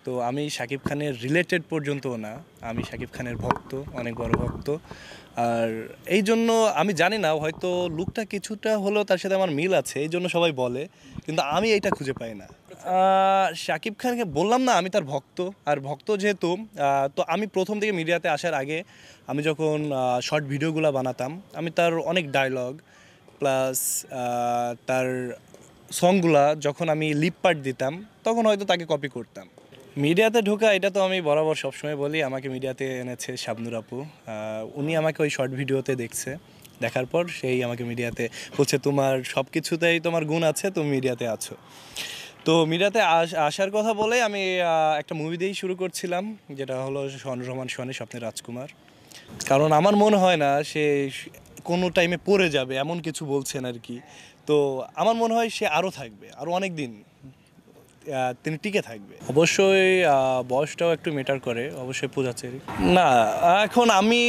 তো আমি শাকিব খানের রিলেটেড পর্যন্তও না, আমি শাকিব খানের ভক্ত, অনেক বড় ভক্ত। আর এই জন্য আমি জানি না, হয়তো লুকটা কিছুটা হলেও তার সাথে আমার মিল আছে, এই জন্য সবাই বলে, কিন্তু আমি এইটা খুঁজে পাই না। শাকিব খানকে বললাম না আমি তার ভক্ত, আর ভক্ত যেহেতু, তো আমি প্রথম থেকে মিডিয়াতে আসার আগে আমি যখন শর্ট ভিডিওগুলো বানাতাম, আমি তার অনেক ডায়লগ প্লাস তার সংগুলা যখন আমি লিপ পার্ট দিতাম, তখন হয়তো তাকে কপি করতাম। মিডিয়াতে ঢোকা এটা তো আমি বরাবর সবসময় বলি, আমাকে মিডিয়াতে এনেছে শাবনূর আপু। উনি আমাকে ওই শর্ট ভিডিওতে দেখছে, দেখার পর সেই আমাকে মিডিয়াতে বলছে তোমার সব কিছুতেই তোমার গুণ আছে, তুমি মিডিয়াতে আছো। তো মিডিয়াতে আসার কথা বলে আমি একটা মুভি দিয়েই শুরু করছিলাম, যেটা হলো শন রহমান সোহানের স্বপ্নের রাজকুমার। কারণ আমার মনে হয় না সে কোনো টাইমে পড়ে যাবে, এমন কিছু বলছেন আর কি। তো আমার মনে হয় সে আরও থাকবে, আরও অনেক দিন তিনি টিকে থাকবে। অবশ্যই বয়সটাও একটু ম্যাটার করে, অবশ্যই পূজাচেরি না। এখন আমি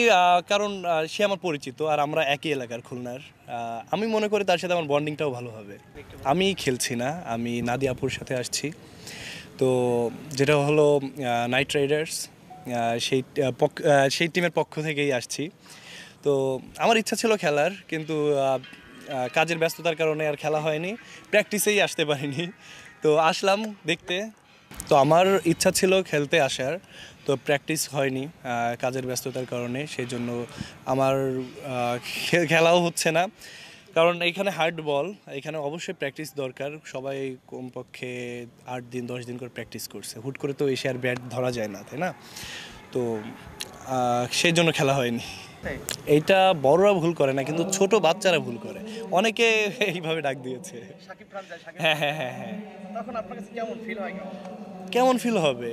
কারণ সে আমার পরিচিত আর আমরা একই এলাকার খুলনার, আমি মনে করি তার সাথে আমার বন্ডিংটাও ভালো হবে। আমি খেলছি না, আমি নাদিয়াপুর সাথে আসছি। তো যেটা হলো নাইট রাইডার্স, সেই সেই টিমের পক্ষ থেকেই আসছি। তো আমার ইচ্ছা ছিল খেলার, কিন্তু কাজের ব্যস্ততার কারণে আর খেলা হয়নি, প্র্যাকটিসেই আসতে পারিনি। তো আসলাম দেখতে। তো আমার ইচ্ছা ছিল খেলতে আসার, তো প্র্যাকটিস হয়নি কাজের ব্যস্ততার কারণে, সেই জন্য আমার খেলাও হচ্ছে না। কারণ এইখানে হার্ড বল, এখানে অবশ্যই প্র্যাকটিস দরকার। সবাই কমপক্ষে 8 দিন 10 দিন করে প্র্যাকটিস করছে, হুট করে তো এসে আর ব্যাট ধরা যায় না, তাই না? তো সেই জন্য খেলা হয়নি। এইটা বড়রা ভুল করে না, কিন্তু ছোট বাচ্চারা ভুল করে, অনেকে এইভাবে ডাক দিয়েছে। হ্যাঁ হ্যাঁ হ্যাঁ হ্যাঁ। কেমন ফিল হবে?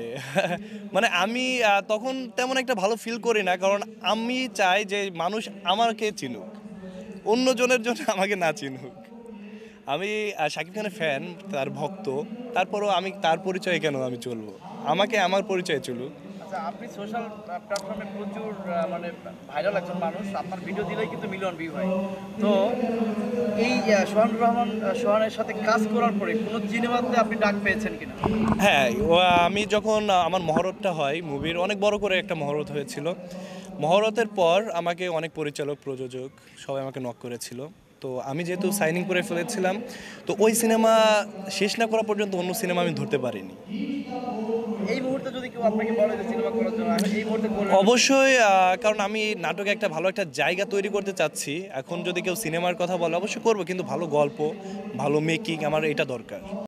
মানে আমি তখন তেমন একটা ভালো ফিল করি না, কারণ আমি চাই যে মানুষ আমাকে চিনুক, অন্যজনের জন্য আমাকে না চিনুক। আমি শাকিব খানের ফ্যান, তার ভক্ত, তারপরও আমি তার পরিচয়ে কেন আমি চলবো? আমাকে আমার পরিচয়ে চলুক। আচ্ছা, আপনি সোশ্যাল প্ল্যাটফর্মে প্রচুর মানে ভাইরাল একজন মানুষ, আপনার ভিডিও দিলেই কিন্তু মিলিয়ন ভিউ হয়। তো এই সোহানুর রহমান সোহানের সাথে কাজ করার পরে কোনো সিনেমাতে আপনি ডাক পেয়েছেন কিনা? হ্যাঁ, আমি যখন আমার মহরতটা হয় মুভির, অনেক বড় করে একটা মহরত হয়েছিল। মহরতের পর আমাকে অনেক পরিচালক, প্রযোজক সবাই আমাকে নক করেছিল। তো আমি যেহেতু সাইনিং করে ফেলেছিলাম, তো ওই সিনেমা শেষ না করা পর্যন্ত অন্য সিনেমা আমি ধরতে পারিনি। এই মুহূর্তে যদি কেউ আপনাকে বলে যে সিনেমা করার জন্য, এই মুহূর্তে করবেন? অবশ্যই, কারণ আমি নাটকে একটা ভালো একটা জায়গা তৈরি করতে চাচ্ছি। এখন যদি কেউ সিনেমার কথা বলে অবশ্যই করবো, কিন্তু ভালো গল্প, ভালো মেকিং আমার এটা দরকার।